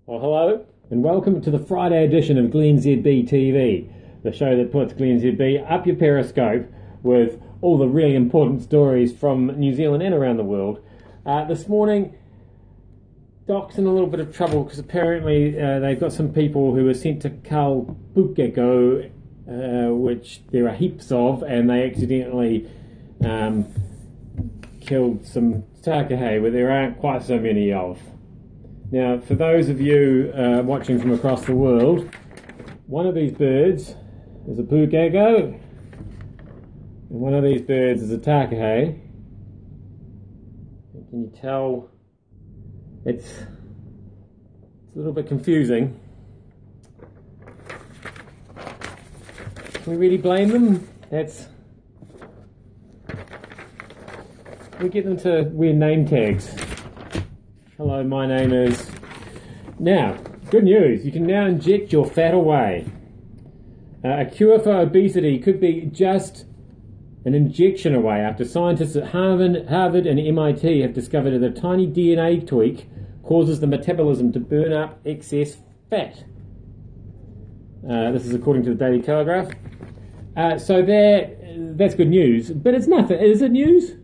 Well, hello, and welcome to the Friday edition of glennzb TV, the show that puts glennzb up your Periscope with all the really important stories from New Zealand and around the world. This morning, Doc's in a little bit of trouble because apparently they've got some people who were sent to cull pukeko, which there are heaps of, and they accidentally killed some takahe, where there aren't quite so many of. Now, for those of you watching from across the world, one of these birds is a pukeko, and one of these birds is a takahe. Can you tell? It's a little bit confusing. Can we really blame them? We get them to wear name tags. Hello, my name is... Now, good news, you can now inject your fat away. A cure for obesity could be just an injection away after scientists at Harvard and MIT have discovered that a tiny DNA tweak causes the metabolism to burn up excess fat. This is according to the Daily Telegraph. So that's good news, but it's nothing. Is it news?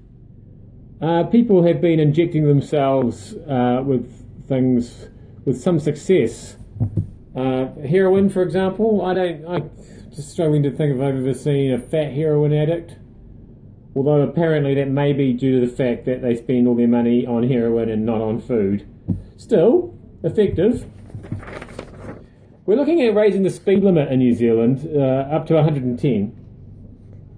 People have been injecting themselves with things with some success. Heroin, for example. I'm just struggling to think if I've ever seen a fat heroin addict. Although apparently that may be due to the fact that they spend all their money on heroin and not on food. Still, effective. We're looking at raising the speed limit in New Zealand up to 110.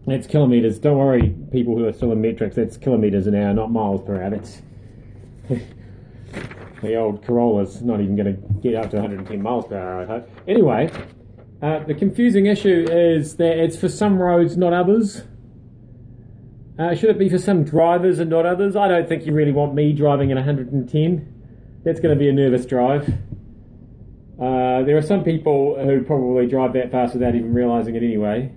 That's kilometres. Don't worry, people who are still in metrics, that's kilometres an hour, not miles per hour. That's the old Corolla's not even going to get up to 110 miles per hour, I hope. Anyway, the confusing issue is that it's for some roads, not others. Should it be for some drivers and not others? I don't think you really want me driving at 110. That's going to be a nervous drive. There are some people who probably drive that fast without even realising it anyway.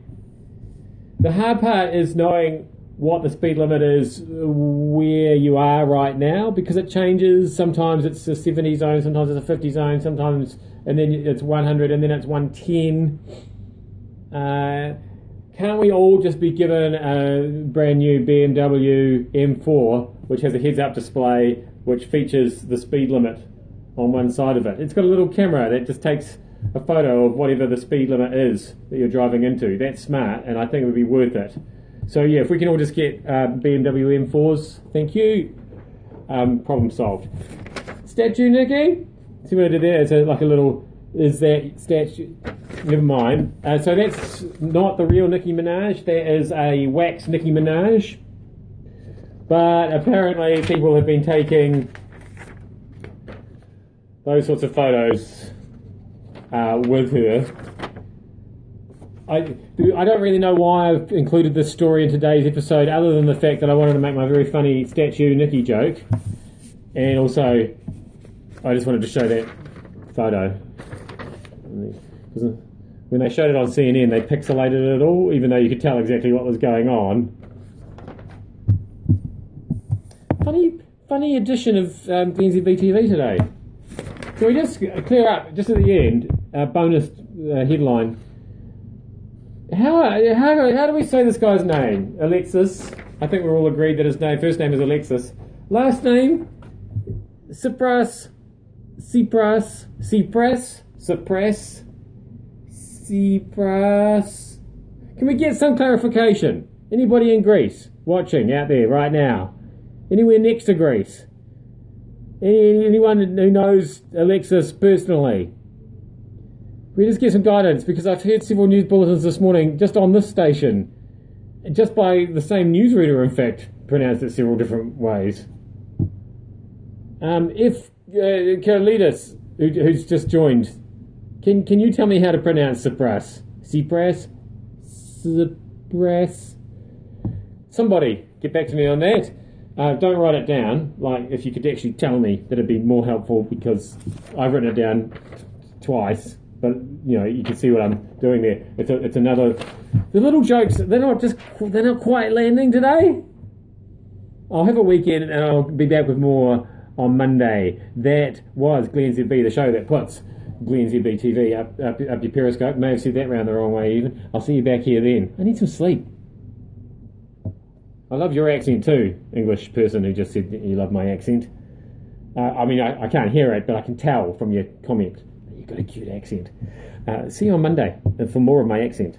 The hard part is knowing what the speed limit is where you are right now, because it changes. Sometimes it's a 70 zone, sometimes it's a 50 zone, sometimes, and then it's 100, and then it's 110. Can't we all just be given a brand new BMW M4, which has a heads-up display, which features the speed limit on one side of it? It's got a little camera that just takes a photo of whatever the speed limit is that you're driving into. That's smart, and I think it would be worth it. So yeah, if we can all just get BMW M4s, thank you. Problem solved. Statue, Nikki? See what I did there? It's like a little... Is that statue? Never mind. So that's not the real Nicki Minaj. That is a wax Nicki Minaj. But apparently people have been taking those sorts of photos with her. I don't really know why I've included this story in today's episode, other than the fact that I wanted to make my very funny statue Nikki joke, and also I just wanted to show that photo. When they showed it on CNN, they pixelated it all, even though you could tell exactly what was going on. Funny edition of glennzb TV today. Can we just clear up, just at the end, a bonus headline? How do we say this guy's name? Alexis. I think we're all agreed that his first name is Alexis. Last name? Cypress. Can we get some clarification? Anybody in Greece watching out there right now? Anywhere next to Greece? Anyone who knows Alexis personally? We just get some guidance, because I've heard several news bulletins this morning just on this station, just by the same newsreader, in fact, pronounced it several different ways. If Carlitos, who's just joined, can you tell me how to pronounce Cypress? Cypress? Somebody get back to me on that. Don't write it down. Like, if you could actually tell me, that'd be more helpful, because I've written it down twice. But you know, you can see what I'm doing there. It's another. The little jokes, they're not quite landing today. I'll have a weekend and I'll be back with more on Monday. That was Glenn ZB, the show that puts Glenn ZB TV up your Periscope. May have said that round the wrong way even. I'll see you back here then. I need some sleep. I love your accent too, English person who just said that you love my accent. I mean, I can't hear it, but I can tell from your comment that you've got a cute accent. See you on Monday for more of my accent.